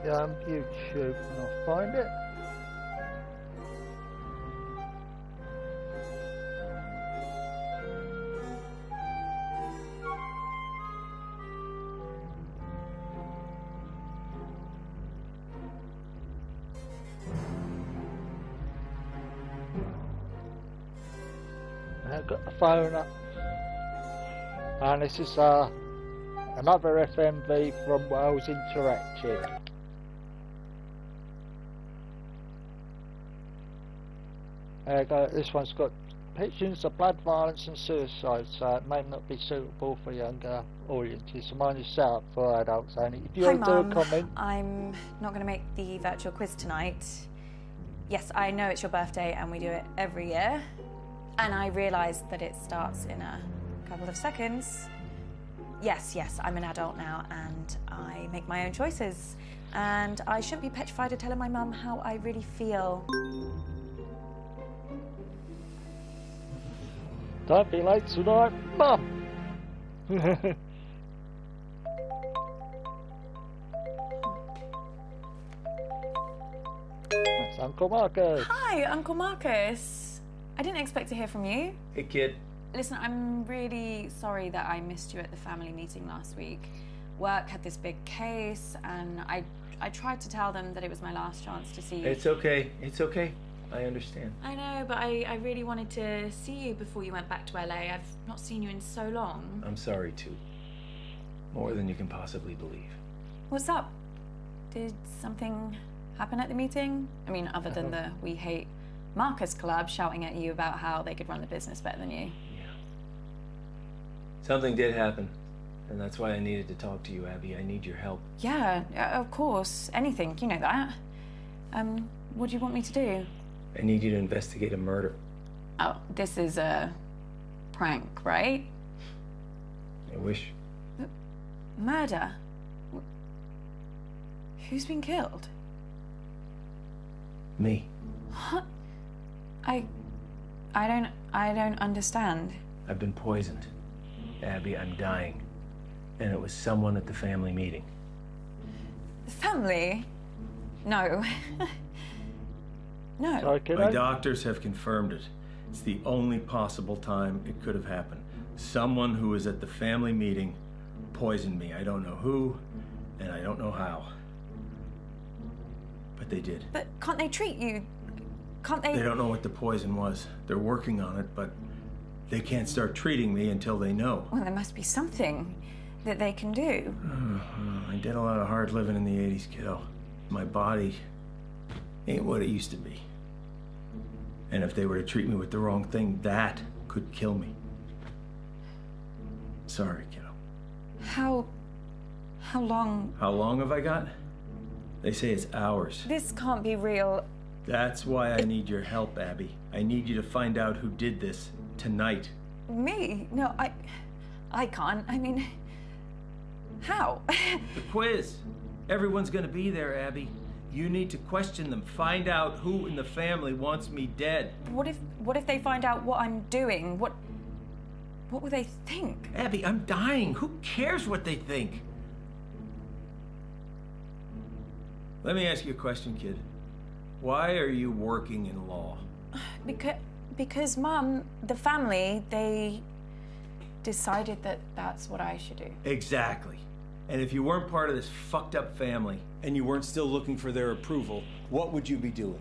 YouTube and I'll find it. I've got the phone up, and this is another FMV from Wales Interactive. This one's got pictures of blood, violence and suicide, so it may not be suitable for younger audiences. So mine is set up for adults only. If you Hi, want to do a Mum. comment... I'm not going to make the virtual quiz tonight. Yes, I know it's your birthday and we do it every year. And I realise that it starts in a couple of seconds. Yes, I'm an adult now and I make my own choices. And I shouldn't be petrified of telling my mum how I really feel. Don't be late tonight, Mum! That's Uncle Marcus. Hi, Uncle Marcus. I didn't expect to hear from you. Hey, kid. Listen, I'm really sorry that I missed you at the family meeting last week. Work had this big case, and I tried to tell them that it was my last chance to see you. It's okay. It's okay. I understand. I know, but I really wanted to see you before you went back to LA. I've not seen you in so long. I'm sorry, too. More than you can possibly believe. What's up? Did something happen at the meeting? I mean, other than the We Hate Marcus collab shouting at you about how they could run the business better than you. Yeah. Something did happen, and that's why I needed to talk to you, Abby. I need your help. Yeah, of course. Anything, you know that. What do you want me to do? I need you to investigate a murder. Oh, this is a prank, right? I wish. Murder? Who's been killed? Me. What? I don't understand. I've been poisoned. Abby, I'm dying. And it was someone at the family meeting. The family? No. No. Sorry, My doctors have confirmed it. It's the only possible time it could have happened. Someone who was at the family meeting poisoned me. I don't know who, and I don't know how. But they did. But can't they treat you? Can't they? They don't know what the poison was. They're working on it, but they can't start treating me until they know. Well, there must be something that they can do. I did a lot of hard living in the 80s, kiddo. My body ain't what it used to be. And if they were to treat me with the wrong thing, that could kill me. Sorry, kiddo. How long? How long have I got? They say it's hours. This can't be real. That's why I need your help, Abby. I need you to find out who did this tonight. Me? No, I can't. I mean, how? The quiz. Everyone's gonna be there, Abby. You need to question them. Find out who in the family wants me dead. What if they find out what I'm doing? What will they think? Abby, I'm dying. Who cares what they think? Let me ask you a question, kid. Why are you working in law? Because Mum, the family, they decided that that's what I should do. Exactly. And if you weren't part of this fucked up family and you weren't still looking for their approval, what would you be doing?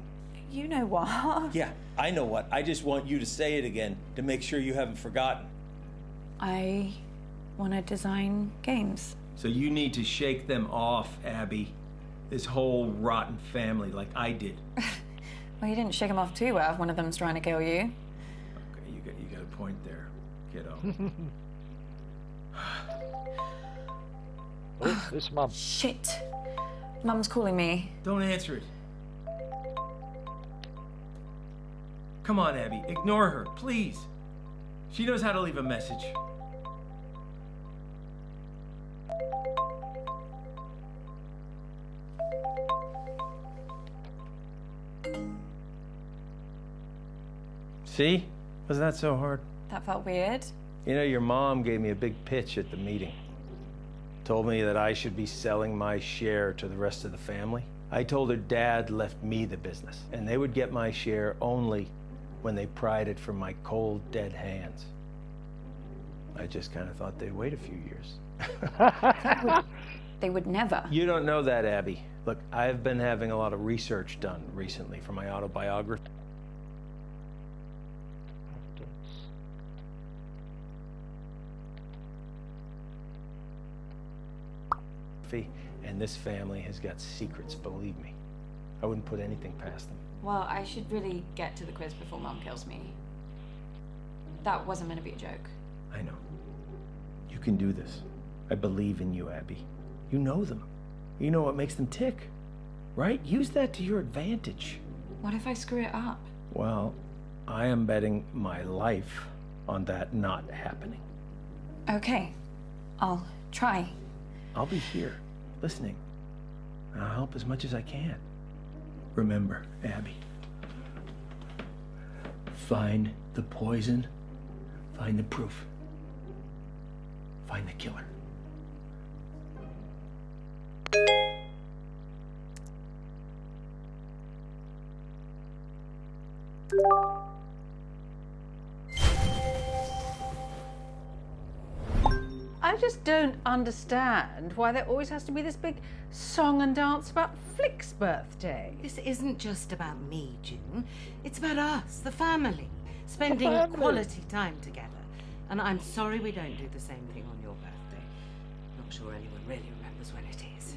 You know what? Yeah, I know what. I just want you to say it again to make sure you haven't forgotten. I want to design games. So you need to shake them off, Abby. This whole rotten family like I did. Well, you didn't shake them off too well if one of them's trying to kill you. Okay, you got a point there, kiddo. Oh, it's Mum. Shit. Mum's calling me. Don't answer it. Come on, Abby, ignore her, please. She knows how to leave a message. See? Was that so hard? That felt weird. You know, your mom gave me a big pitch at the meeting. Told me that I should be selling my share to the rest of the family. I told her Dad left me the business, and they would get my share only when they pried it from my cold, dead hands. I just kind of thought they'd wait a few years. They would never. You don't know that, Abby. Look, I've been having a lot of research done recently for my autobiography. And this family has got secrets, believe me. I wouldn't put anything past them. Well, I should really get to the quiz before Mum kills me. That wasn't meant to be a joke. I know. You can do this. I believe in you, Abby. You know them. You know what makes them tick, right? Use that to your advantage. What if I screw it up? Well, I am betting my life on that not happening. Okay, I'll try. I'll be here, listening. And I'll help as much as I can. Remember, Abby, find the poison, find the proof, find the killer. I just don't understand why there always has to be this big song and dance about Flick's birthday. This isn't just about me, June. It's about us, the family, spending quality time together. And I'm sorry we don't do the same thing on your birthday. Not sure anyone really remembers when it is.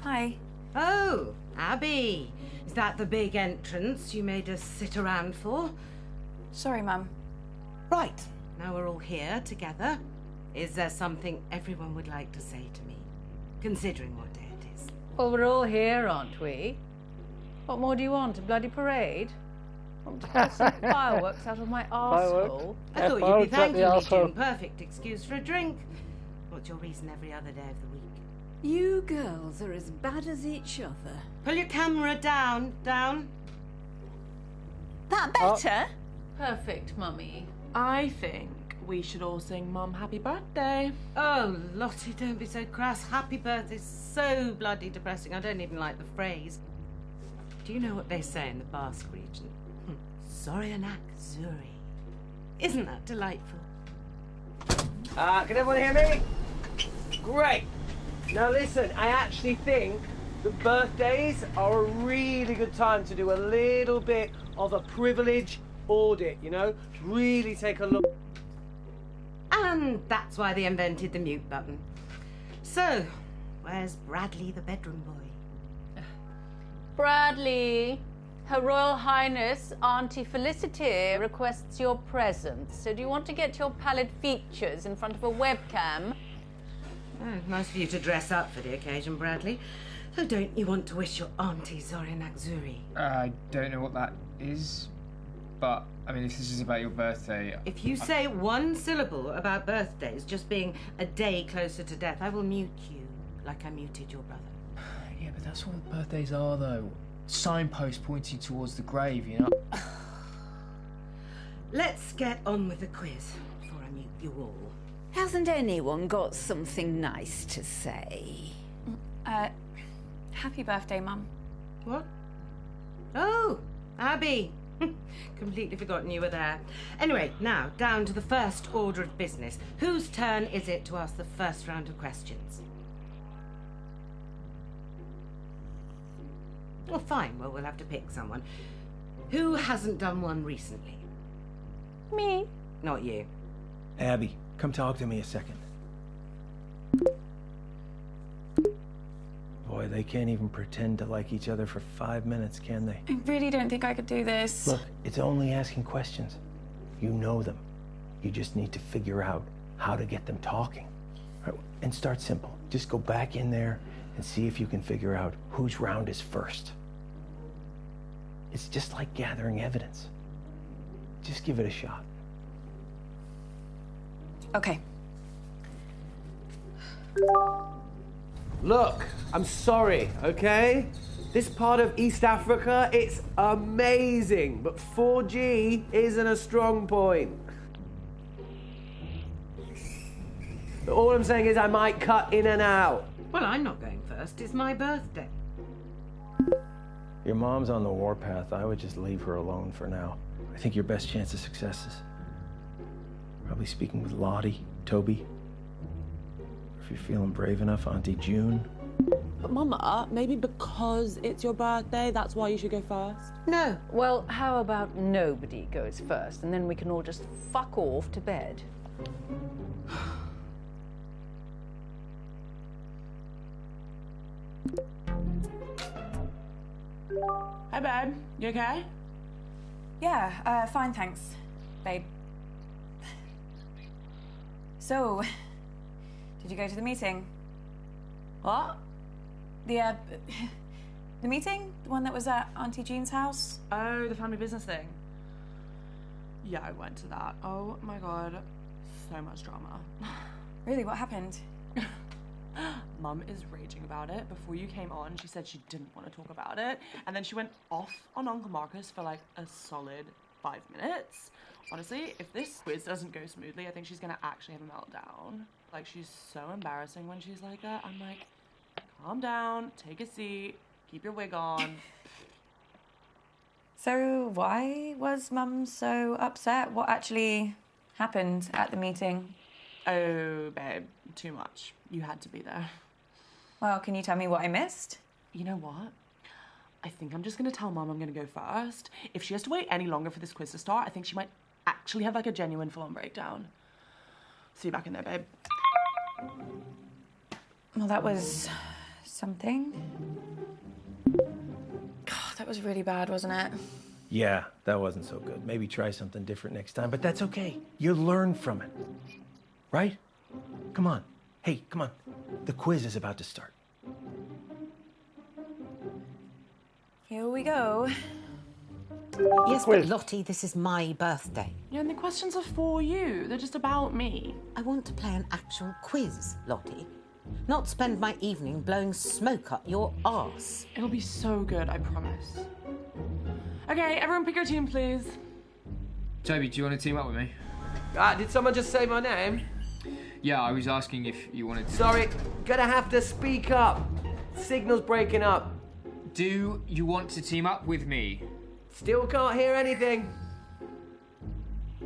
Hi. Oh, Abby. Is that the big entrance you made us sit around for? Sorry, Mum. Right. Now we're all here together. Is there something everyone would like to say to me, considering what day it is? Well, we're all here, aren't we? What more do you want? A bloody parade? Want to get some fireworks out of my arsehole? I thought you'd be thanking me, June. Perfect excuse for a drink. What's your reason every other day of the week? You girls are as bad as each other. Pull your camera down. That better? Perfect, Mummy. I think we should all sing Mum happy birthday. Oh, Lottie, don't be so crass. Happy birthday's so bloody depressing. I don't even like the phrase. Do you know what they say in the Basque region? Zorianak Zuri. Isn't that delightful? Can everyone hear me? Great. Now listen, I actually think that birthdays are a really good time to do a little bit of a privilege audit, you know? Really take a look. And that's why they invented the mute button. So, where's Bradley the bedroom boy? Bradley, Her Royal Highness Auntie Felicity requests your presence. So do you want to get your pallid features in front of a webcam? Oh, nice of you to dress up for the occasion, Bradley. So don't you want to wish your auntie Zorianak Zuri? I don't know what that is, but, I mean, if this is about your birthday... If you say one syllable about birthdays just being a day closer to death, I will mute you like I muted your brother. Yeah, but that's what birthdays are, though. Signposts pointing towards the grave, you know? Let's get on with the quiz before I mute you all. Hasn't anyone got something nice to say? Happy birthday, Mum. What? Oh, Abby. Completely forgotten you were there. Anyway, now, down to the first order of business. Whose turn is it to ask the first round of questions? Well, fine. Well, we'll have to pick someone. Who hasn't done one recently? Me. Not you. Abby, come talk to me a second. Boy, they can't even pretend to like each other for 5 minutes, can they? I really don't think I could do this. Look, it's only asking questions. You know them. You just need to figure out how to get them talking. Right? And start simple. Just go back in there and see if you can figure out whose round is first. It's just like gathering evidence. Just give it a shot. Okay. Look, I'm sorry, okay? This part of East Africa, it's amazing, but 4G isn't a strong point. All I'm saying is I might cut in and out. Well, I'm not going first. It's my birthday. Your mom's on the warpath. I would just leave her alone for now. I think your best chance of success is probably speaking with Lottie, Toby. Or if you're feeling brave enough, Auntie June. But Mama, maybe because it's your birthday, that's why you should go first? No. Well, how about nobody goes first, and then we can all just fuck off to bed? Hi, babe. You okay? Yeah, fine, thanks, babe. So, did you go to the meeting? What? The meeting? The one that was at Auntie Jean's house? Oh, the family business thing. Yeah, I went to that. Oh my god, so much drama. Really, what happened? Mum is raging about it. Before you came on, she said she didn't want to talk about it. And then she went off on Uncle Marcus for like a solid 5 minutes. Honestly, if this quiz doesn't go smoothly, I think she's gonna actually have a meltdown. Like, she's so embarrassing when she's like that. I'm like, calm down, take a seat, keep your wig on. So why was Mum so upset? What actually happened at the meeting? Oh, babe, too much. You had to be there. Well, can you tell me what I missed? You know what? I think I'm just gonna tell Mum I'm gonna go first. If she has to wait any longer for this quiz to start, I think she might actually have like a genuine full-on breakdown. See you back in there, babe. Well, that was something. God, that was really bad, wasn't it? Yeah, that wasn't so good. Maybe try something different next time, but that's okay. You learn from it. Right? Come on. Hey, come on. The quiz is about to start. Here we go. Yes, but Lottie, this is my birthday. Yeah, and the questions are for you. They're just about me. I want to play an actual quiz, Lottie. Not spend my evening blowing smoke up your arse. It'll be so good, I promise. Okay, everyone pick your team, please. Toby, do you want to team up with me? Did someone just say my name? Yeah, I was asking if you wanted to... Sorry, gonna have to speak up. Signal's breaking up. Do you want to team up with me? Still can't hear anything.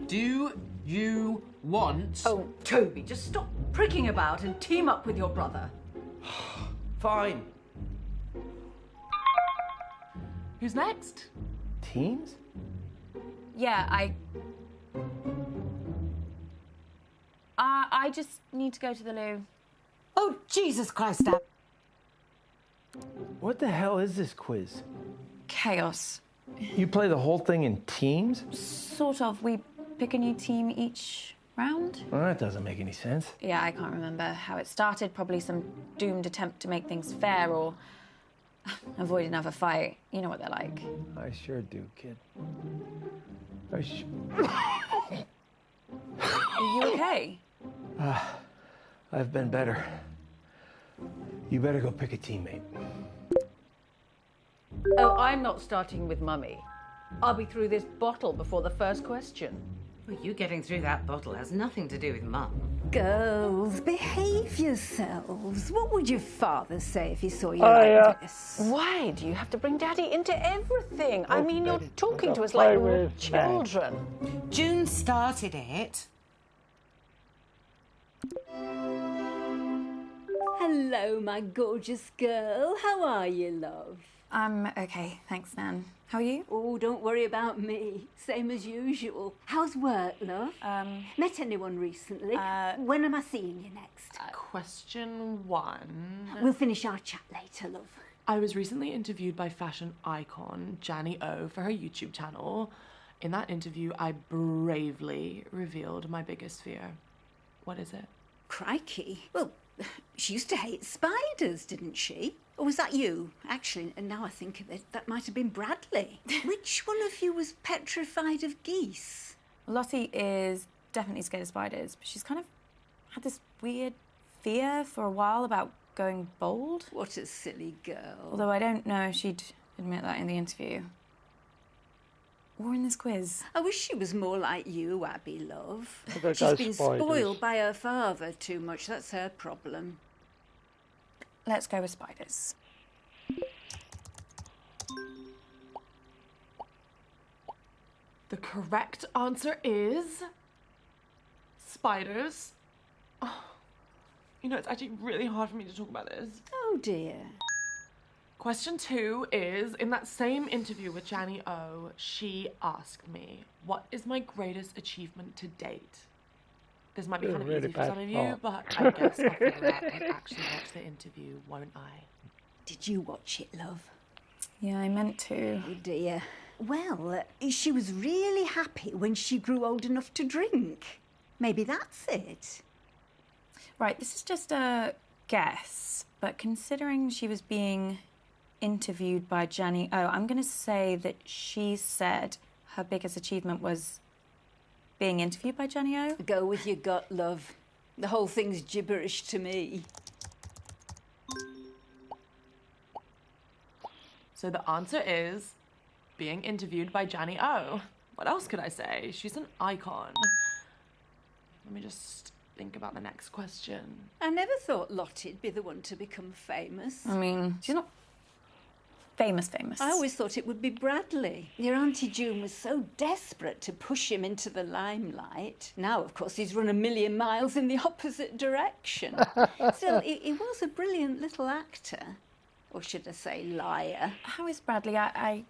Do you want... Oh, Toby, just stop pricking about and team up with your brother. Fine. Who's next? Teams? Yeah, I just need to go to the loo. Oh, Jesus Christ, Dad. What the hell is this quiz? Chaos. You play the whole thing in teams? Sort of. We pick a new team each round. Well, that doesn't make any sense. Yeah, I can't remember how it started. Probably some doomed attempt to make things fair or avoid another fight. You know what they're like. I sure do, kid. Are you okay? I've been better. You better go pick a teammate. Oh, I'm not starting with Mummy. I'll be through this bottle before the first question. Well, you getting through that bottle has nothing to do with Mum. Girls, behave yourselves. What would your father say if he saw you like this? Why do you have to bring Daddy into everything? I mean, you're talking to us like we're children. June started it. Hello, my gorgeous girl. How are you, love? I'm okay, thanks, Nan. How are you? Oh, don't worry about me. Same as usual. How's work, love? Met anyone recently? When am I seeing you next? Question 1. We'll finish our chat later, love. I was recently interviewed by fashion icon Janny O for her YouTube channel. In that interview, I bravely revealed my biggest fear. What is it? Crikey. Well, she used to hate spiders, didn't she? Or was that you? Actually, and now I think of it, that might have been Bradley. Which one of you was petrified of geese? Lottie is definitely scared of spiders, but she's kind of had this weird fear for a while about going bald. What a silly girl. Although I don't know if she'd admit that in the interview. or in this quiz? I wish she was more like you, Abby, love. I'm gonna She's go been spiders. spoiled by her father too much. That's her problem. Let's go with spiders. The correct answer is spiders. Oh, you know, it's actually really hard for me to talk about this. Oh, dear. Question 2 is, in that same interview with Janny O, she asked me, what is my greatest achievement to date? This might be kind of Really easy for some bad of you, part. but I guess I'll figure out and actually watch the interview, won't I? Did you watch it, love? Yeah, I meant to. Oh, dear. Well, she was really happy when she grew old enough to drink. Maybe that's it. Right, this is just a guess, but considering she was being interviewed by Janny O, I'm going to say that she said her biggest achievement was being interviewed by Janny O. Go with your gut, love. The whole thing's gibberish to me. So the answer is being interviewed by Janny O. What else could I say? She's an icon. Let me just think about the next question. I never thought Lottie'd be the one to become famous. I mean, she's not famous. I always thought it would be Bradley. Your Auntie June was so desperate to push him into the limelight. Now, of course, he's run a million miles in the opposite direction. Still, he was a brilliant little actor. Or should I say liar? How is Bradley? I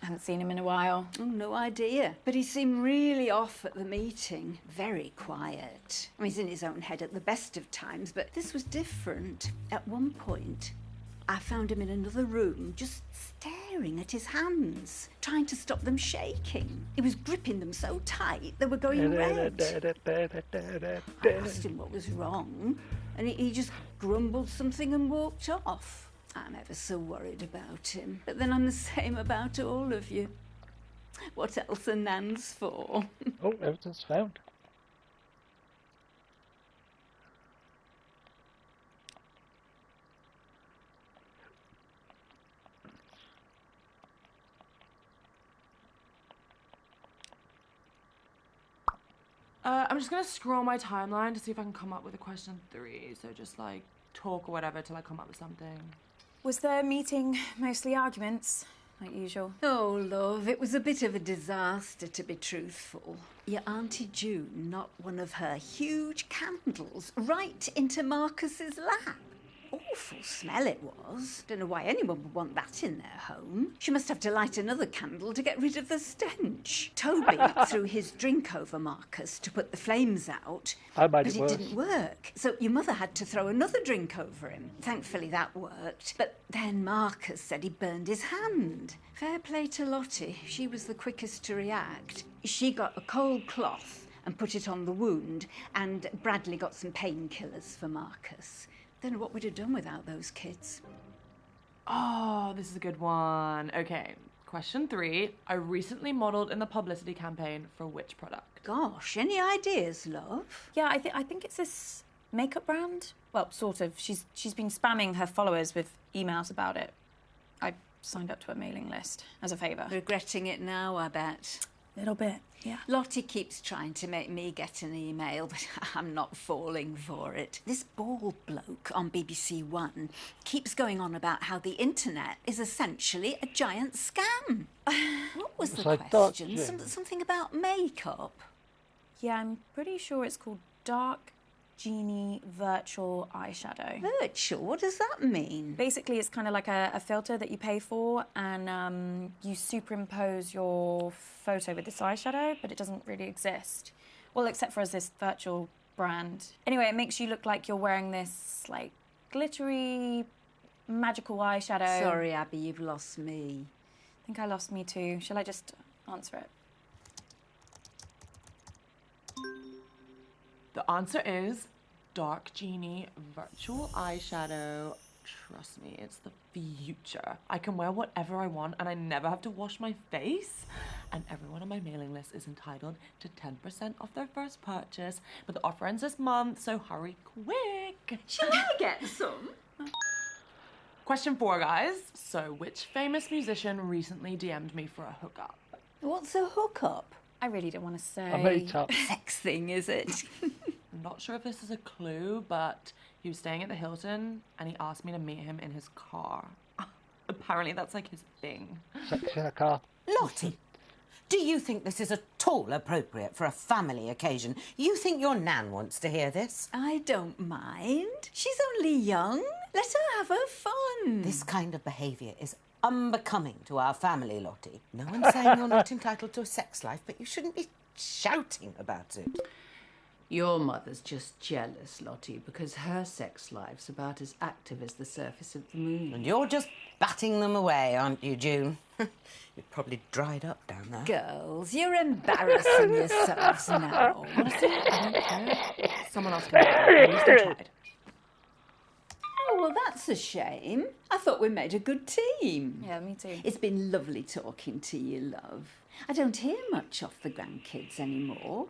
haven't seen him in a while. Oh, no idea. But he seemed really off at the meeting. Very quiet. I mean, he's in his own head at the best of times, but this was different. At one point, I found him in another room, just staring at his hands, trying to stop them shaking. He was gripping them so tight they were going red. I asked him what was wrong, and he just grumbled something and walked off. I'm ever so worried about him. But then I'm the same about all of you. What else are Nans for? Oh, evidence found. I'm just gonna scroll my timeline to see if I can come up with a question 3. So just like talk or whatever till I come up with something. Was the meeting mostly arguments, like usual? Oh, love, it was a bit of a disaster, to be truthful. Your Auntie June knocked one of her huge candles right into Marcus's lap. Awful smell it was. Don't know why anyone would want that in their home. She must have to light another candle to get rid of the stench. Toby threw his drink over Marcus to put the flames out, but it didn't work. So your mother had to throw another drink over him. Thankfully that worked. But then Marcus said he burned his hand. Fair play to Lottie. She was the quickest to react. She got a cold cloth and put it on the wound, and Bradley got some painkillers for Marcus. Don't know what we'd have done without those kids. Oh, this is a good one. Okay, question 3. I recently modelled in the publicity campaign for which product? Gosh, any ideas, love? Yeah, I think it's this makeup brand. Well, sort of. She's been spamming her followers with emails about it. I signed up to a mailing list as a favour. Regretting it now, I bet. Little bit, yeah. Lottie keeps trying to make me get an email, but I'm not falling for it. This bald bloke on BBC One keeps going on about how the internet is essentially a giant scam. What was the question? Something about makeup? Yeah, I'm pretty sure it's called Dark Genie Virtual Eyeshadow. Virtual? What does that mean? Basically, it's kind of like a filter that you pay for, and you superimpose your photo with this eyeshadow, but it doesn't really exist. Well, except for as this virtual brand. Anyway, it makes you look like you're wearing this, like, glittery, magical eyeshadow. Sorry, Abby, you've lost me. I think I lost me too. Shall I just answer it? The answer is Dark Genie Virtual Eyeshadow. Trust me, it's the future. I can wear whatever I want and I never have to wash my face. And everyone on my mailing list is entitled to 10% off their first purchase. But the offer ends this month, so hurry quick. Shall I get some? Question 4, guys. So, which famous musician recently DM'd me for a hookup? What's a hookup? I really don't want to say. A meet-up. Sex thing, is it? I'm not sure if this is a clue, but he was staying at the Hilton and he asked me to meet him in his car. Apparently that's like his thing. Sex in a car. Lottie, do you think this is at all appropriate for a family occasion? You think your nan wants to hear this? I don't mind. She's only young. Let her have her fun. This kind of behaviour is unbecoming to our family, Lottie. No one's saying you're not entitled to a sex life, but you shouldn't be shouting about it. Your mother's just jealous, Lottie, because her sex life's about as active as the surface of the moon. And you're just batting them away, aren't you, June? You're probably dried up down there. Girls, you're embarrassing yourselves now. Honestly, I don't care. Someone else can do it. At least I tried. Oh, well, that's a shame. I thought we made a good team. Yeah, me too. It's been lovely talking to you, love. I don't hear much off the grandkids anymore.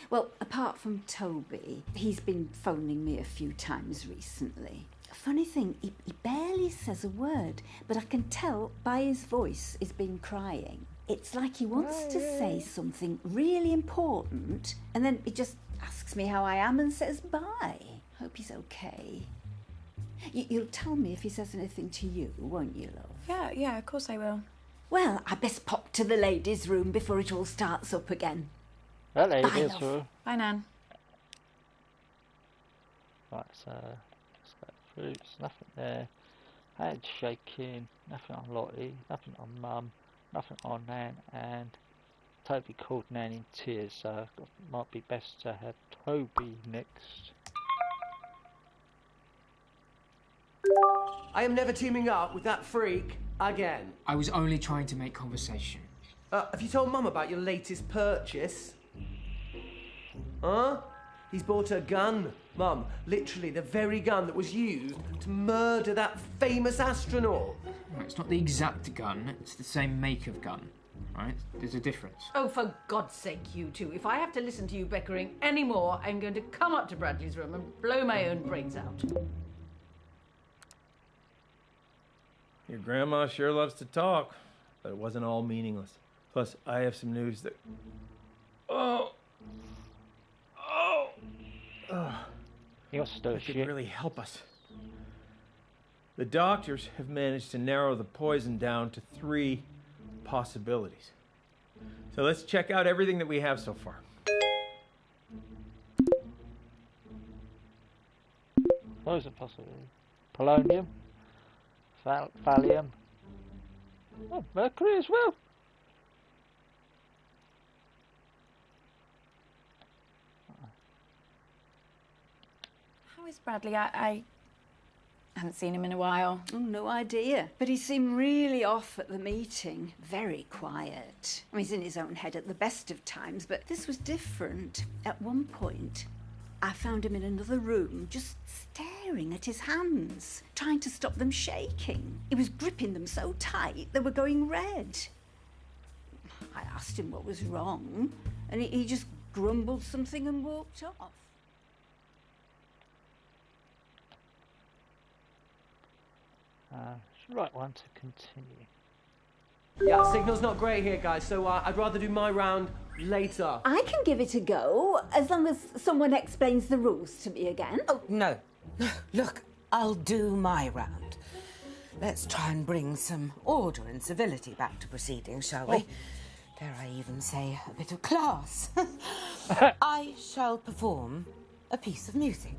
Well, apart from Toby, he's been phoning me a few times recently. Funny thing, he barely says a word, but I can tell by his voice he's been crying. It's like he wants to say something really important, and then he just asks me how I am and says bye. Hope he's okay. You'll tell me if he says anything to you, won't you, love? Yeah, of course I will. Well, I best pop to the ladies' room before it all starts up again. That lady Bye, is love. through. Bye, Nan. Right, so let's go through. There's nothing there. Head shaking. Nothing on Lottie. Nothing on Mum. Nothing on Nan. And Toby called Nan in tears, so it might be best to have Toby next. I am never teaming up with that freak again. I was only trying to make conversation. Have you told Mum about your latest purchase? Huh? He's bought a gun, Mum. Literally the very gun that was used to murder that famous astronaut. No, it's not the exact gun, it's the same make of gun, right? There's a difference. Oh, for God's sake, you two. If I have to listen to you bickering anymore, I'm going to come up to Bradley's room and blow my own brains out. Your grandma sure loves to talk, but it wasn't all meaningless. Plus, I have some news that... Oh! You're still That could shit. really help us. The doctors have managed to narrow the poison down to 3 possibilities. So let's check out everything that we have so far. What is it possible? Polonium? Thallium? Oh, mercury as well. How is Bradley? I haven't seen him in a while. Oh, no idea. But he seemed really off at the meeting. Very quiet. I mean, he's in his own head at the best of times, but this was different. At one point, I found him in another room, just staring at his hands, trying to stop them shaking. He was gripping them so tight, they were going red. I asked him what was wrong, and he just grumbled something and walked off. It's the right one to continue. Yeah, signal's not great here, guys, so I'd rather do my round later. I can give it a go, as long as someone explains the rules to me again. Oh, no. Look, I'll do my round. Let's try and bring some order and civility back to proceedings, shall we? Dare I even say a bit of class? I shall perform a piece of music.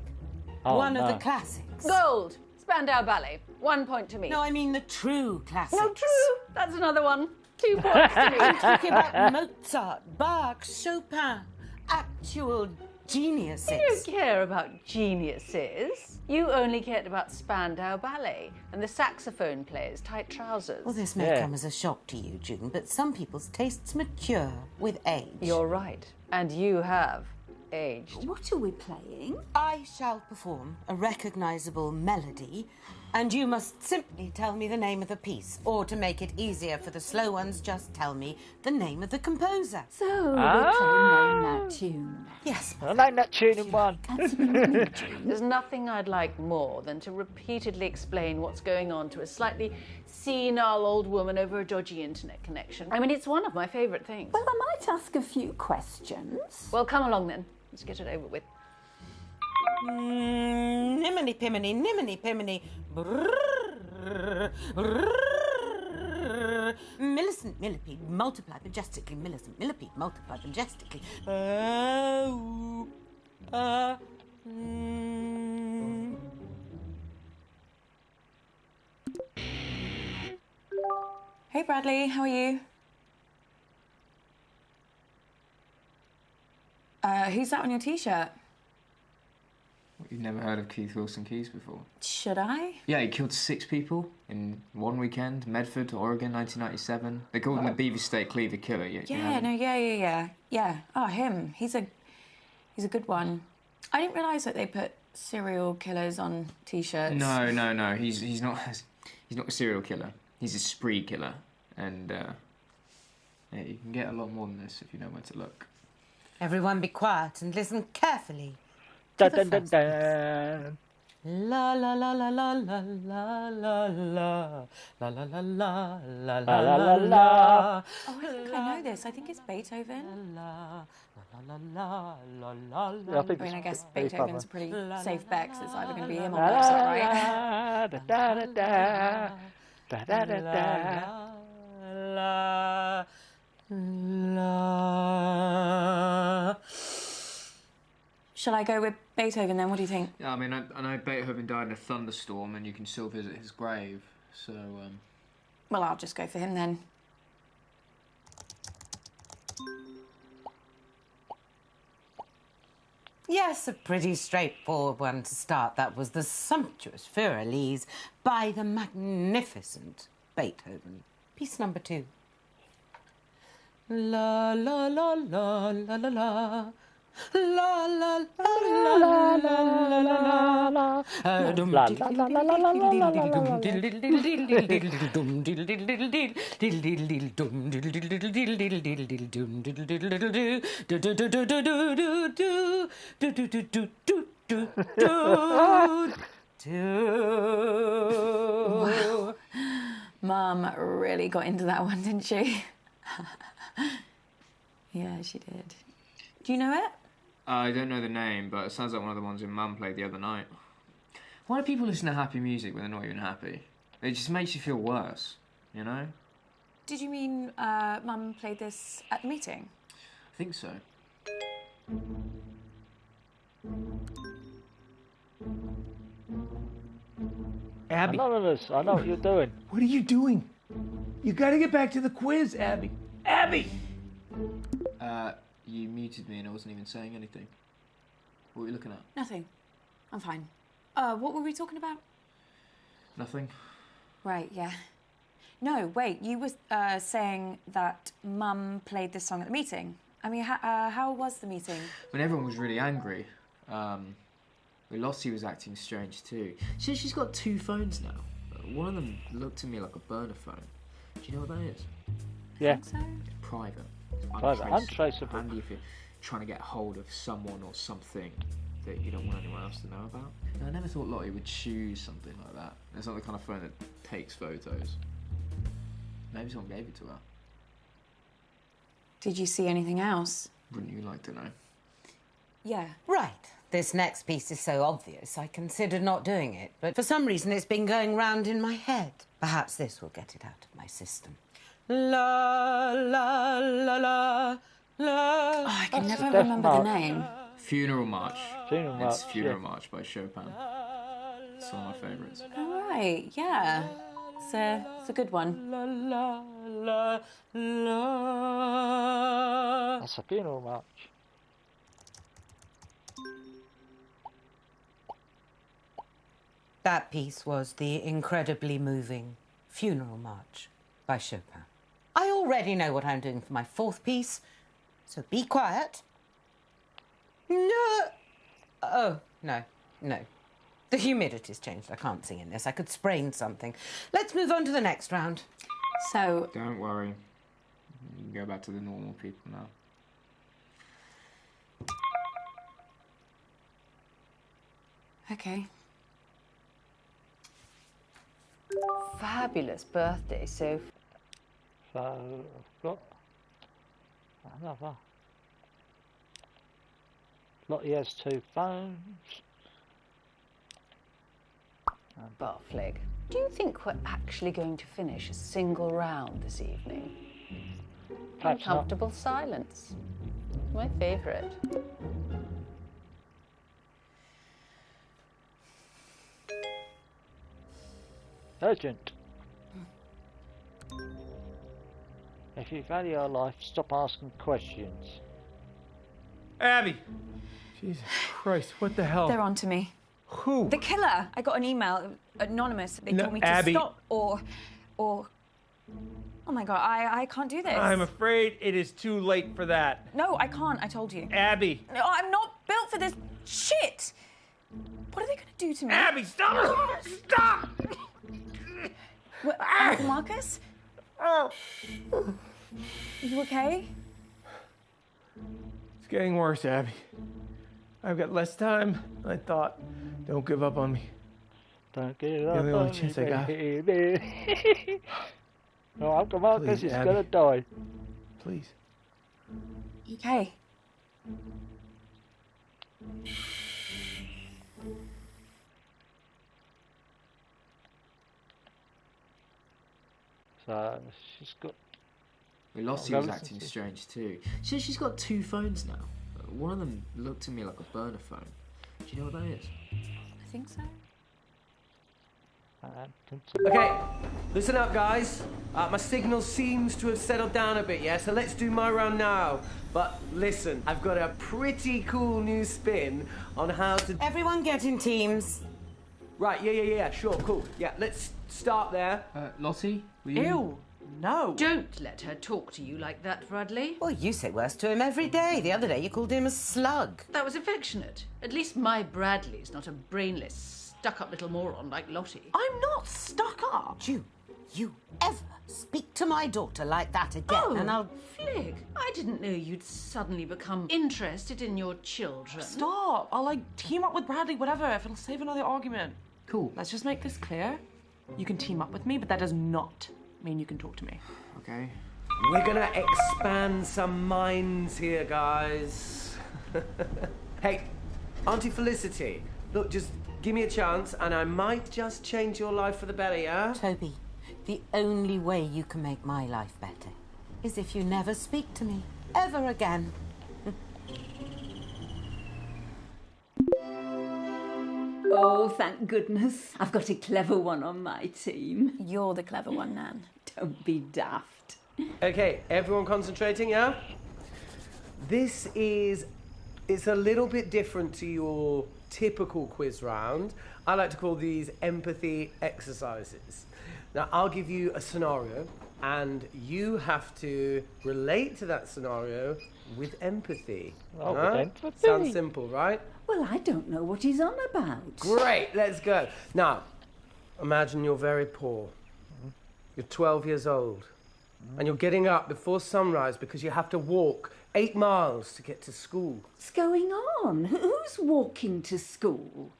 One of the classics. Gold! Spandau Ballet. 1 point to me. No, I mean the true classics. No, true. That's another one. 2 points to me. I'm talking about Mozart, Bach, Chopin. Actual geniuses. You don't care about geniuses. You only cared about Spandau Ballet and the saxophone player's tight trousers. Well, this may come as a shock to you, June, but some people's tastes mature with age. You're right. And you have aged. What are we playing? I shall perform a recognisable melody And you must simply tell me the name of the piece, or to make it easier for the slow ones, just tell me the name of the composer. So we're playing Name That Tune. Yes. I like that tune in one. There's nothing I'd like more than to repeatedly explain what's going on to a slightly senile old woman over a dodgy internet connection. I mean, it's one of my favourite things. Well, I might ask a few questions. Well, come along then. Let's get it over with. Niminy piminy, niminy piminy. Millicent millipede, multiply majestically. Millicent millipede, multiply majestically. Hey Bradley, how are you? Who's that on your t-shirt? You've never heard of Keith Wilson Keys before? Should I? Yeah, he killed 6 people in one weekend. Medford, Oregon, 1997. They called him the Beaver State Cleaver Killer. Yeah. Oh, him. He's a good one. I didn't realise that they put serial killers on t-shirts. No. He's not a serial killer. He's a spree killer. And, yeah, you can get a lot more than this if you know where to look. Everyone be quiet and listen carefully. Dun, dun, dun, dun. La la la la la la la la la la la la la la La la la la. Oh, I think I know this. I think it's Beethoven. Yeah, I mean, I guess Beethoven's a pretty safe bet, 'cause it's either going to be him or La, Mozart, la, right? da, da, da, da. Da, da, da, da. la la. Shall I go with Beethoven then? What do you think? Yeah, I mean, I know Beethoven died in a thunderstorm and you can still visit his grave, so, Well, I'll just go for him then. Yes, a pretty straightforward one to start. That was the sumptuous Für Elise by the magnificent Beethoven. Piece number 2. La la la la la la la. La la la la la la la la. Wow. Mum really got into that one, didn't she? Yeah, she did. Do you know it? I don't know the name, but it sounds like one of the ones your mum played the other night. Why do people listen to happy music when they're not even happy? It just makes you feel worse, you know? Did you mean Mum played this at the meeting? I think so. Abby, Anonymous, I know what you're doing. what are you doing? You gotta get back to the quiz, Abby. Abby! You muted me and I wasn't even saying anything. What were you looking at? Nothing. I'm fine. What were we talking about? Nothing. Right, yeah. No, wait, you were saying that Mum played this song at the meeting. I mean, how was the meeting? When everyone was really angry, Lossie was acting strange too. She's got 2 phones now. One of them looked to me like a burner phone. Do you know what that is? Yeah. I think so. Private. Private, untraceable. Handy if you're trying to get hold of someone or something that you don't want anyone else to know about. And I never thought Lottie would choose something like that. It's not the kind of phone that takes photos. Maybe someone gave it to her. Did you see anything else? Wouldn't you like to know? Yeah. Right. This next piece is so obvious, I considered not doing it, but for some reason it's been going round in my head. Perhaps this will get it out of my system. La, la, la, la, la. Oh, I can never remember the name. Funeral March. Funeral March, It's Funeral yeah. March by Chopin. It's one of my favourites. All right, yeah. It's a good one. La, la, la, la. That's a funeral march. That piece was the incredibly moving Funeral March by Chopin. I already know what I'm doing for my 4th piece, so be quiet. No. Oh, no. The humidity's changed. I can't sing in this. I could sprain something. Let's move on to the next round. So... Don't worry. You can go back to the normal people now. Okay. Fabulous birthday, Soph. So I've got another. Lottie has 2 phones. Barfleg, do you think we're actually going to finish a single round this evening? Perhaps not. Uncomfortable silence. My favourite. Urgent. If you value your life, stop asking questions. Abby! Jesus Christ, what the hell? They're on to me. Who? The killer. I got an email, anonymous. They No, told me to Abby. stop or... Oh my God, I can't do this. I'm afraid it is too late for that. No, I can't, I told you. Abby! No, I'm not built for this shit. What are they going to do to me? Abby, stop! Stop! What, Uncle Marcus? Oh. You okay? It's getting worse, Abby. I've got less time than I thought. Don't give up on me. Don't give up the only on chance me, I got. baby. No, Uncle Marcus Please, is Abby. gonna die. Please. You okay? So she's got. Lottie was acting strange too. She's got 2 phones now. One of them looked to me like a burner phone. Do you know what that is? I think so. Okay, listen up, guys. My signal seems to have settled down a bit, yeah? So let's do my round now. But listen, I've got a pretty cool new spin on how to... Everyone get in teams. Right, yeah, sure, cool. Yeah, let's start there. Lottie, will you... Ew, no. Don't let her talk to you like that, Bradley. Well, you say worse to him every day. The other day you called him a slug. That was affectionate. At least my Bradley's not a brainless, stuck-up little moron like Lottie. I'm not stuck up. You ever speak to my daughter like that again, and I'll... Flig, I didn't know you'd suddenly become interested in your children. Stop. I'll, like, team up with Bradley, whatever, if it'll save another argument. Cool. Let's just make this clear. You can team up with me, but that does not mean you can talk to me. Okay. We're gonna expand some minds here, guys. Hey, Auntie Felicity, look, just give me a chance and I might just change your life for the better, yeah? Toby, the only way you can make my life better is if you never speak to me ever again. Oh, thank goodness. I've got a clever one on my team. You're the clever one, Nan. Don't be daft. Okay, everyone concentrating, yeah? It's a little bit different to your typical quiz round. I like to call these empathy exercises. Now, I'll give you a scenario, and you have to relate to that scenario with empathy. Oh, with empathy. Sounds simple, right? Well, I don't know what he's on about. Great, let's go. Now, imagine you're very poor. You're 12 years old, and you're getting up before sunrise because you have to walk 8 miles to get to school. What's going on? Who's walking to school?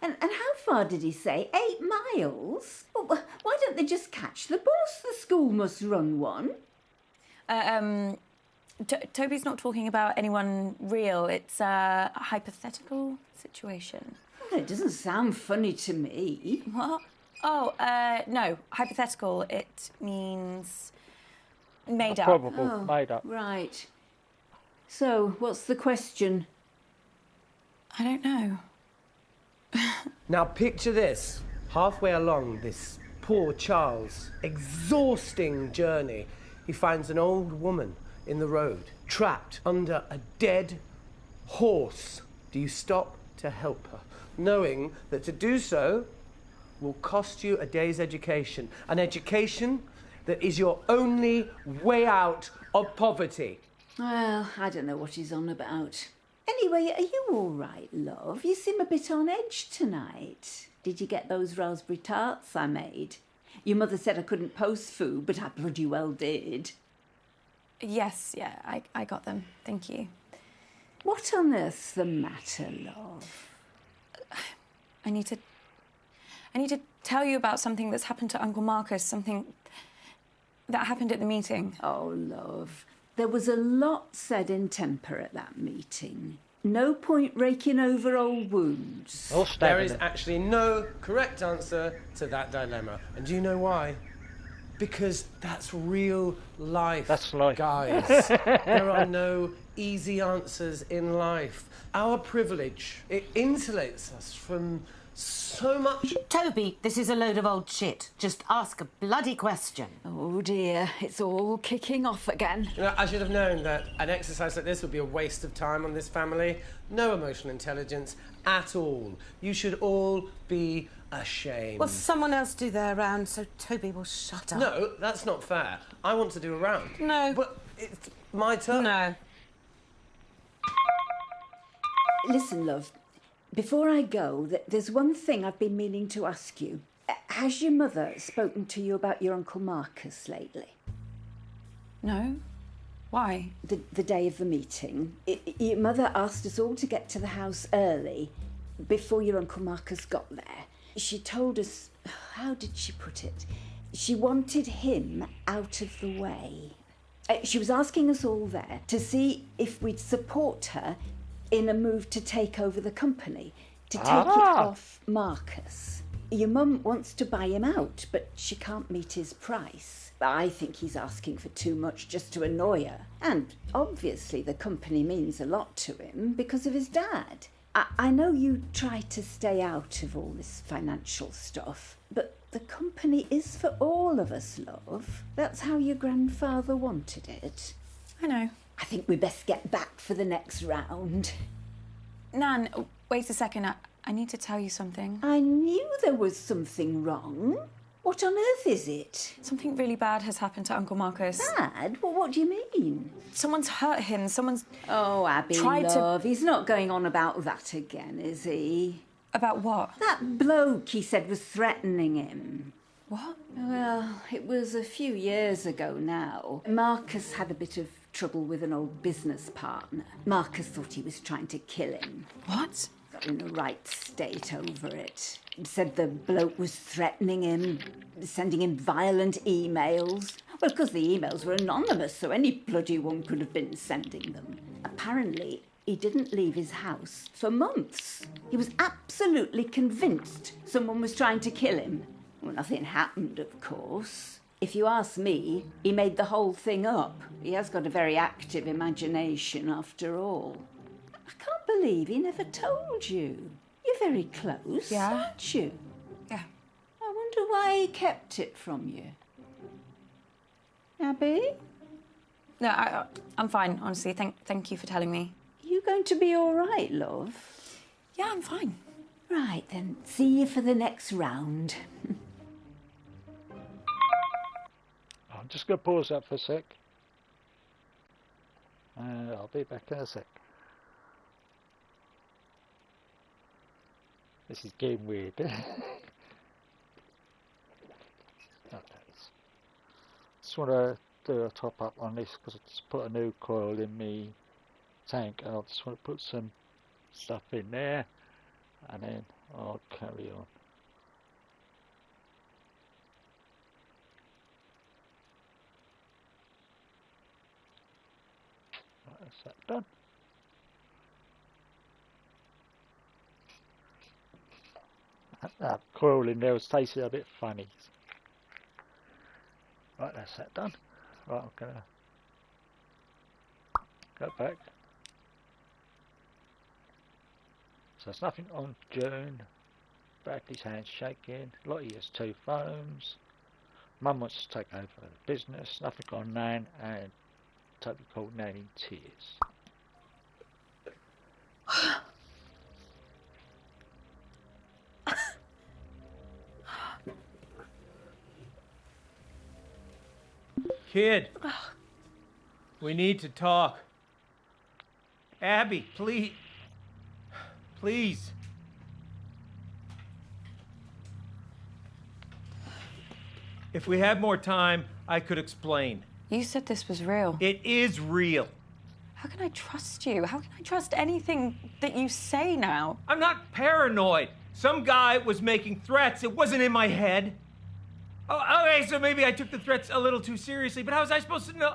And how far did he say? 8 miles? Well, why don't they just catch the bus? The school must run one. Toby's not talking about anyone real. It's a hypothetical situation. Well, it doesn't sound funny to me. What? Oh, no. Hypothetical. It means made up. Probable, made up. Right. So, what's the question? I don't know. Now picture this. Halfway along this poor child's exhausting journey, he finds an old woman in the road, trapped under a dead horse. Do you stop to help her, knowing that to do so will cost you a day's education, an education that is your only way out of poverty? Well, I don't know what he's on about. Anyway, are you all right, love? You seem a bit on edge tonight. Did you get those raspberry tarts I made? Your mother said I couldn't post food, but I bloody well did. Yes, yeah, I got them. Thank you. What on earth's the matter, love? I need to tell you about something that's happened to Uncle Marcus, something that happened at the meeting. Oh, love, there was a lot said in temper at that meeting. No point raking over old wounds. There is actually no correct answer to that dilemma. And do you know why? Because that's real life. That's life. Guys. There are no easy answers in life. Our privilege, it insulates us from so much. Toby, this is a load of old shit. Just ask a bloody question. Oh dear, it's all kicking off again. You know, I should have known that an exercise like this would be a waste of time on this family. No emotional intelligence at all. You should all be ashamed. Well, someone else do their round so Toby will shut up. No, that's not fair. I want to do a round. No. But it's my turn. No. Listen, love, before I go, there's one thing I've been meaning to ask you. Has your mother spoken to you about your Uncle Marcus lately? No? Why? The day of the meeting. Your mother asked us all to get to the house early before your Uncle Marcus got there. She told us, how did she put it? She wanted him out of the way. She was asking us all there to see if we'd support her in a move to take over the company, to take it off Marcus. Your mum wants to buy him out, but she can't meet his price. I think he's asking for too much just to annoy her. And obviously the company means a lot to him because of his dad. I know you try to stay out of all this financial stuff, but the company is for all of us, love. That's how your grandfather wanted it. I know. I think we best get back for the next round. Nan, wait a second. I need to tell you something. I knew there was something wrong. What on earth is it? Something really bad has happened to Uncle Marcus. Bad? Well, what do you mean? Someone's hurt him. Someone's... Oh, Abby, love, he's not going on about that again, is he? About what? That bloke he said was threatening him. What? Well, it was a few years ago now. Marcus had a bit of trouble with an old business partner. Marcus thought he was trying to kill him. What? Got in the right state over it. Said the bloke was threatening him, sending him violent emails. Well, because the emails were anonymous, so any bloody one could have been sending them. Apparently, he didn't leave his house for months. He was absolutely convinced someone was trying to kill him. Well, nothing happened, of course. If you ask me, he made the whole thing up. He has got a very active imagination, after all. I can't believe he never told you. You're very close, aren't you? Yeah. I wonder why he kept it from you. Abby? No, I'm fine, honestly. Thank you for telling me. You going to be all right, love? Yeah, I'm fine. Right, then. See you for the next round. I'm just going to pause that for a sec. And I'll be back in a sec. This is getting weird. Just want to do a top up on this because I just put a new coil in me tank and I just want to put some stuff in there and then I'll carry on. Right, that's that done. That coil in there was tasting a bit funny. Right, that's that done. Right, I'm gonna go back. So there's nothing on June. Bradley's hands shaking. Lottie has 2 phones. Mum wants to take over the business. Nothing on Nan, and Toby called Nan in tears. Kid, we need to talk. Abby, please. Please. If we had more time, I could explain. You said this was real. It is real. How can I trust you? How can I trust anything that you say now? I'm not paranoid. Some guy was making threats. It wasn't in my head. Oh, okay, so maybe I took the threats a little too seriously, but how was I supposed to know?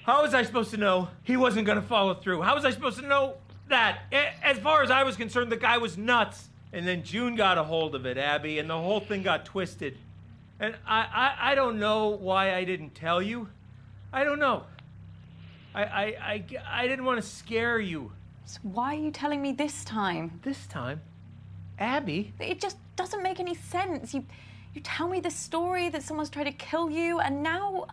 How was I supposed to know he wasn't going to follow through? How was I supposed to know that? As far as I was concerned, the guy was nuts. And then June got a hold of it, Abby, and the whole thing got twisted. And I don't know why I didn't tell you. I don't know. I didn't want to scare you. So why are you telling me this time? This time? Abby? It just doesn't make any sense. You tell me the story that someone's tried to kill you, and now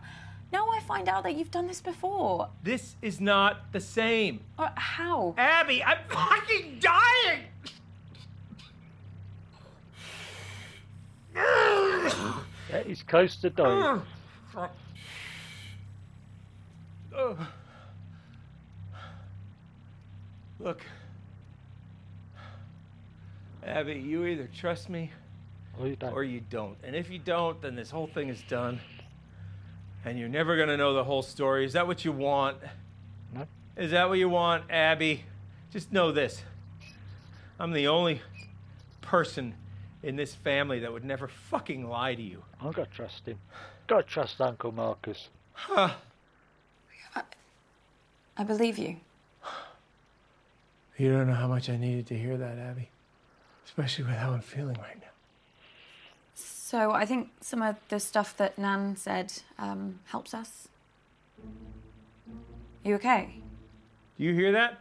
I find out that you've done this before. This is not the same. How? Abby, I'm fucking dying! Yeah, he's close to dying. Look, Abby, you either trust me or you don't. And if you don't, then this whole thing is done. And you're never gonna know the whole story. Is that what you want? No. Is that what you want, Abby? Just know this. I'm the only person in this family that would never fucking lie to you. I've got to trust him. Got to trust Uncle Marcus. Huh. I believe you. You don't know how much I needed to hear that, Abby. Especially with how I'm feeling right now. So I think some of the stuff that Nan said helps us. You okay? Do you hear that?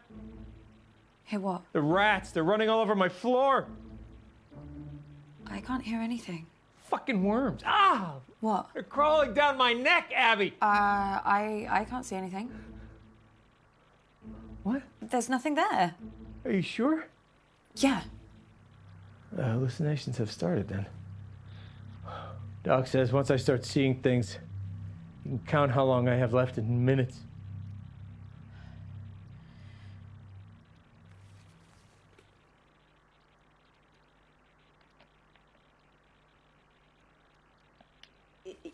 Hear what? The rats, they're running all over my floor. I can't hear anything. Fucking worms. Ah! What? They're crawling down my neck, Abby. I can't see anything. What? There's nothing there. Are you sure? Yeah. The hallucinations have started then. Doc says once I start seeing things, you can count how long I have left in minutes.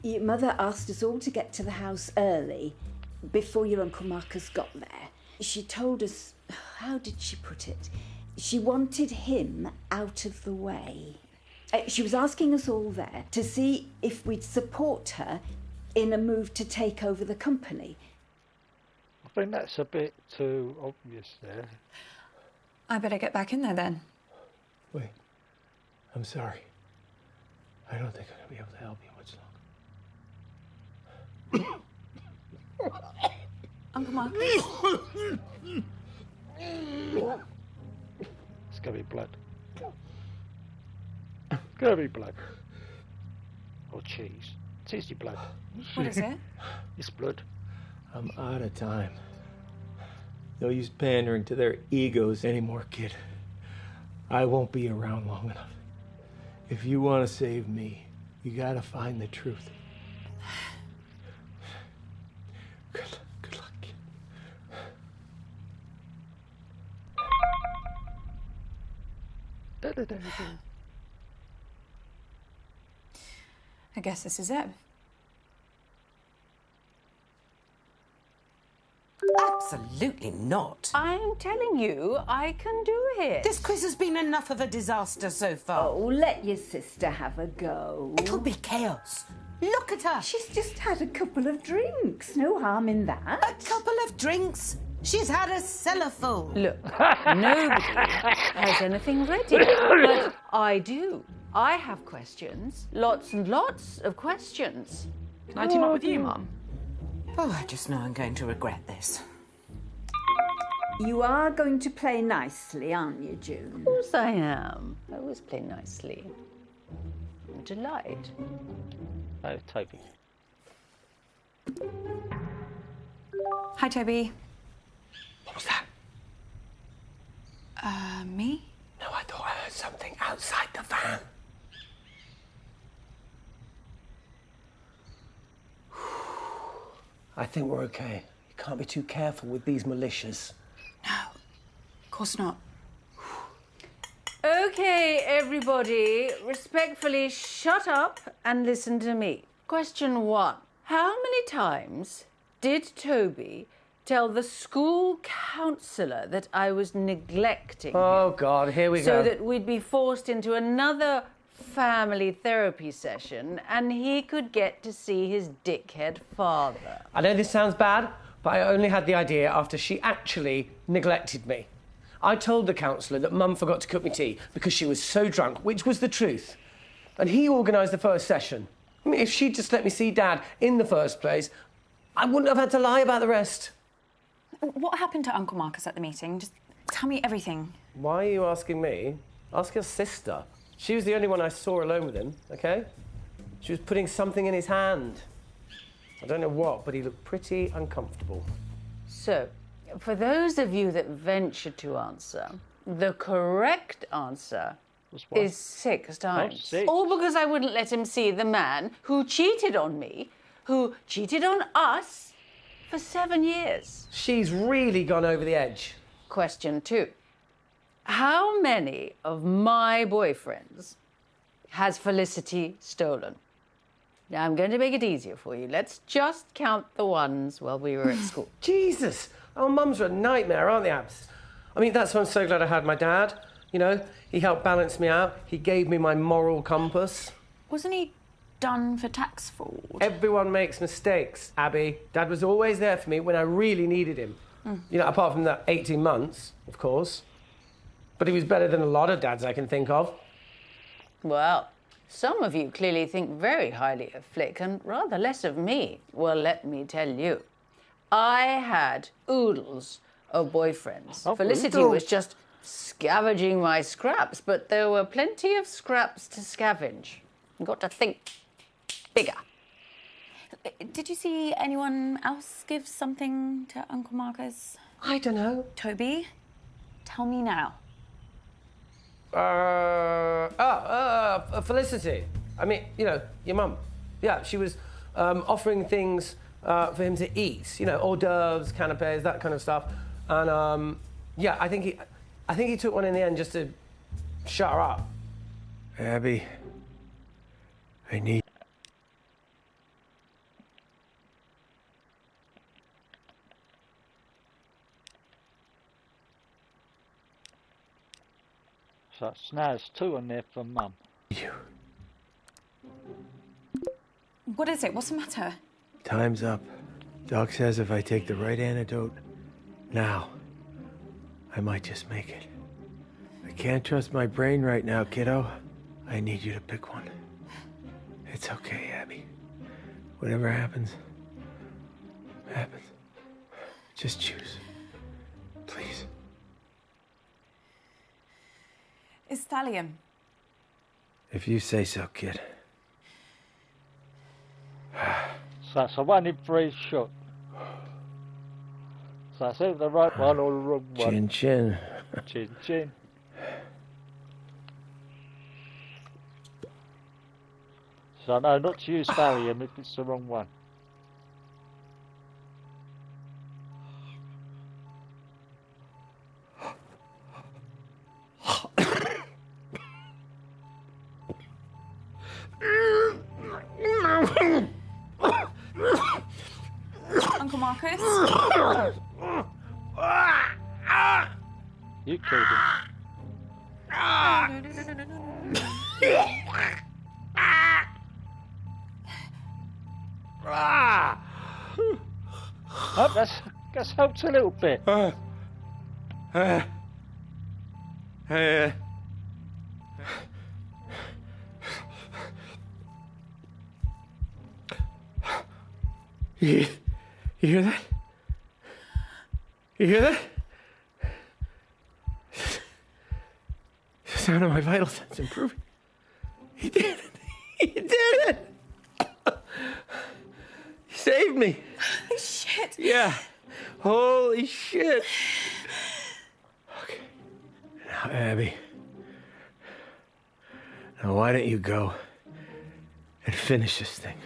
Your mother asked us all to get to the house early, before your Uncle Marcus got there. She told us, how did she put it? She wanted him out of the way. She was asking us all there to see if we'd support her in a move to take over the company. I think that's a bit too obvious there. I better get back in there then. Wait, I'm sorry. I don't think I'm gonna be able to help you much longer. Uncle Marcus? It's gonna be blood. Gonna be blood. Or cheese. Tasty blood. What is it? It's blood. I'm out of time. No use pandering to their egos anymore, kid. I won't be around long enough. If you want to save me, you gotta find the truth. Good luck, kid. I guess this is it. Absolutely not. I'm telling you, I can do it. This quiz has been enough of a disaster so far. Oh, let your sister have a go. It'll be chaos. Look at her. She's just had a couple of drinks. No harm in that. A couple of drinks? She's had a cellar full. Look, nobody has anything ready, but I do. I have questions. Lots and lots of questions. Can I team up with you, Mum? Oh, I just know I'm going to regret this. You are going to play nicely, aren't you, June? Of course I am. I always play nicely. I'm a delight. Oh, Toby. Hi, Toby. What was that? Me? No, I thought I heard something outside the van. I think we're okay. You can't be too careful with these militias. No, of course not. Okay, everybody, respectfully shut up and listen to me. Question 1. How many times did Toby tell the school counsellor that I was neglecting him? Oh, God, here we go. So that we'd be forced into another family therapy session and he could get to see his dickhead father. I know this sounds bad, but I only had the idea after she actually neglected me. I told the counsellor that Mum forgot to cook me tea because she was so drunk, which was the truth. And he organised the first session. I mean, if she'd just let me see Dad in the first place, I wouldn't have had to lie about the rest. What happened to Uncle Marcus at the meeting? Just tell me everything. Why are you asking me? Ask your sister. She was the only one I saw alone with him, OK? She was putting something in his hand. I don't know what, but he looked pretty uncomfortable. So, for those of you that venture to answer, the correct answer is 6 times. Oh, 6. All because I wouldn't let him see the man who cheated on me, who cheated on us for 7 years. She's really gone over the edge. Question 2. How many of my boyfriends has Felicity stolen? Now, I'm going to make it easier for you. Let's just count the ones while we were at school. Jesus! Our mums are a nightmare, aren't they, Abs? I mean, that's why I'm so glad I had my dad. You know, he helped balance me out. He gave me my moral compass. Wasn't he done for tax fraud? Everyone makes mistakes, Abby. Dad was always there for me when I really needed him. You know, apart from that 18 months, of course. But he was better than a lot of dads I can think of. Well, some of you clearly think very highly of Flick and rather less of me. Well, let me tell you. I had oodles of boyfriends. Oh, Felicity oodles. was just scavenging my scraps, but there were plenty of scraps to scavenge. You've got to think bigger. Did you see anyone else give something to Uncle Marcus? I don't know. Toby, tell me now. Felicity. I mean, you know, your mum. Yeah, she was offering things for him to eat. You know, hors d'oeuvres, canapes, that kind of stuff. And yeah, I think he took one in the end just to shut her up. Abby, I need... So now there's 2 on there for Mum. you. What is it? What's the matter? Time's up. Doc says if I take the right antidote now, I might just make it. I can't trust my brain right now, kiddo. I need you to pick one. It's okay, Abby. Whatever happens, happens. Just choose. Please. It's thallium. If you say so, kid. So that's a 1 in 3 shot. So that's either the right one or the wrong one. Chin chin. Chin chin. So no, not to use thallium if it's the wrong one. Uncle Marcus? You killed him. Oh, that's helped a little bit. You hear that? You hear that? The sound of my vital signs improving. He did it. He did it. He saved me. Holy shit. Yeah. Holy shit. Okay. Now, Abby. Now, why don't you go and finish this thing?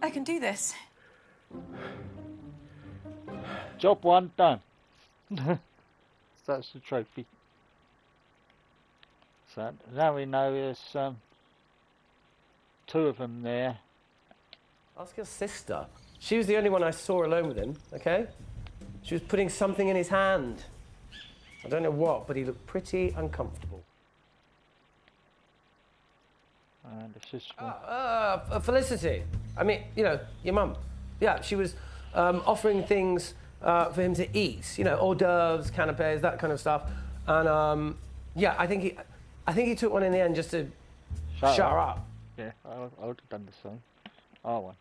I can do this. Job 1 done. That's the trophy. So now we know there's 2 of them there. Ask your sister. She was the only one I saw alone with him, okay? She was putting something in his hand. I don't know what, but he looked pretty uncomfortable. And it's just Felicity. I mean, you know, your mum. Yeah, she was offering things for him to eat. You know, hors d'oeuvres, canapes, that kind of stuff. And yeah, I think he took one in the end just to shut her up. Yeah, I would have done the same. R1.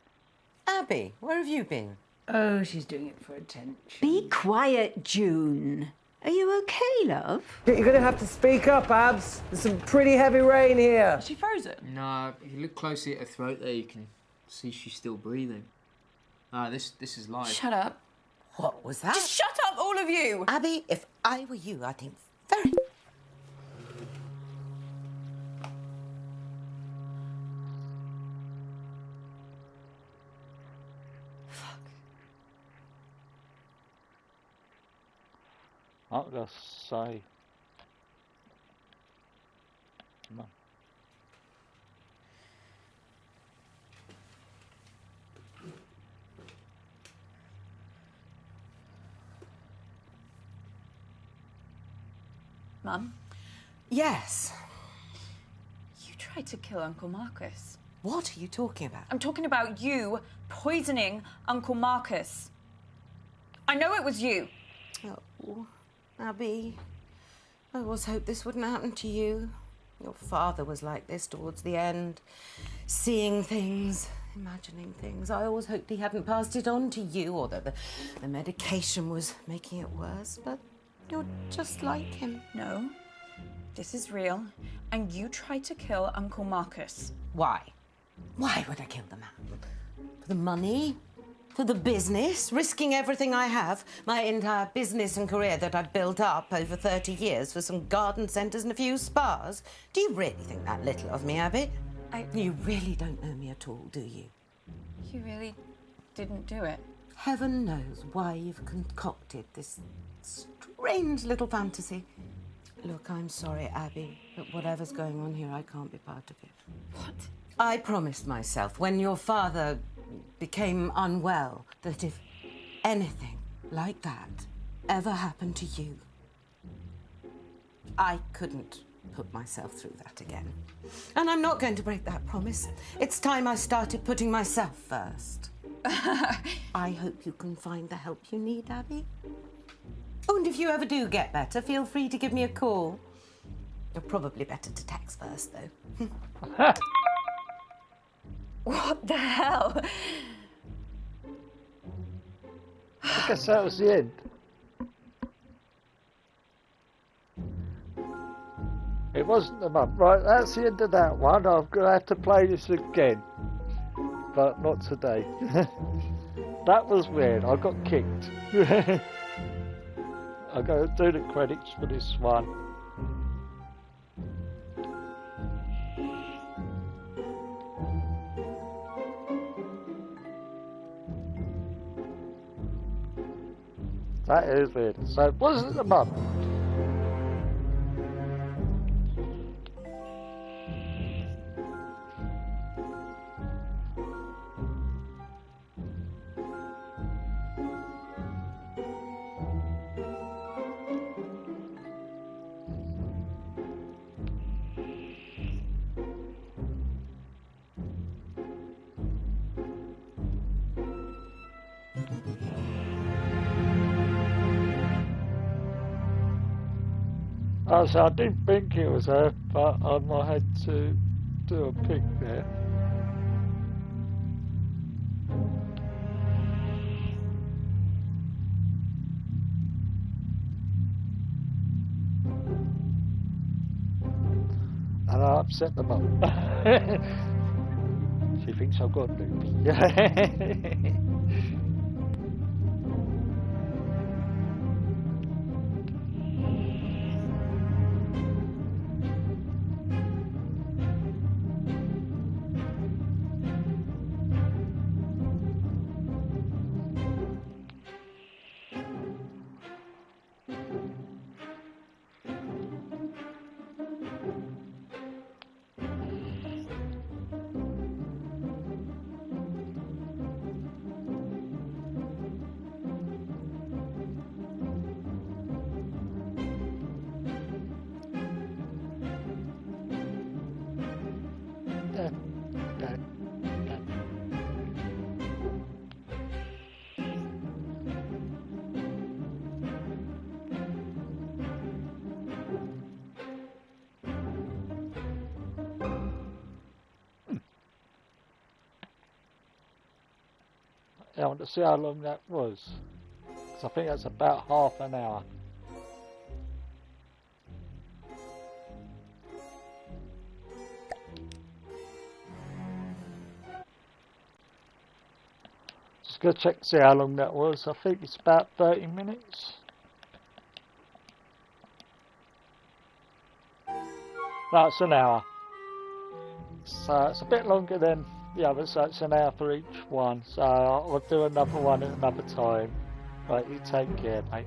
Abby, where have you been? Oh, she's doing it for attention. Be quiet, June. Are you okay, love? You're going to have to speak up, Abs. There's some pretty heavy rain here. Is she frozen? No, if you look closely at her throat there, you can see she's still breathing. This is live. Shut up. What was that? Just shut up, all of you! Abby, if I were you, I'd think very... I'm going to say... Mum. Mum, Yes. you tried to kill Uncle Marcus. What are you talking about? I'm talking about you poisoning Uncle Marcus. I know it was you. Oh, Abby, I always hoped this wouldn't happen to you. Your father was like this towards the end, seeing things, imagining things. I always hoped he hadn't passed it on to you, or that the medication was making it worse, but you're just like him. No, this is real, and you tried to kill Uncle Marcus. Why? Why would I kill the man? For the money? For the business? Risking everything I have? My entire business and career that I've built up over 30 years for some garden centres and a few spas? Do you really think that little of me, Abby? You really don't know me at all, do you? You really didn't do it. Heaven knows why you've concocted this strange little fantasy. Look, I'm sorry, Abby, but whatever's going on here, I can't be part of it. What? I promised myself when your father became unwell that if anything like that ever happened to you, I couldn't put myself through that again. And I'm not going to break that promise. It's time I started putting myself first. I hope you can find the help you need, Abby. Oh, and if you ever do get better, feel free to give me a call. You're probably better to text first, though. What the hell? I guess that was the end. It wasn't the mum. Right, that's the end of that one. I'm going to have to play this again. But not today. That was weird. I got kicked. I'm going to do the credits for this one. That is weird. So it wasn't the mum. So I didn't think it was her, but I had to do a pick there. And I upset the mum. She thinks I've got a loop. I want to see how long that was. Because I think that's about half an hour. Just go check to see how long that was. I think it's about 30 minutes. No, it's an hour. So it's a bit longer than the others, so it's an hour for each one. So I'll do another one at another time. Right, you take care, mate.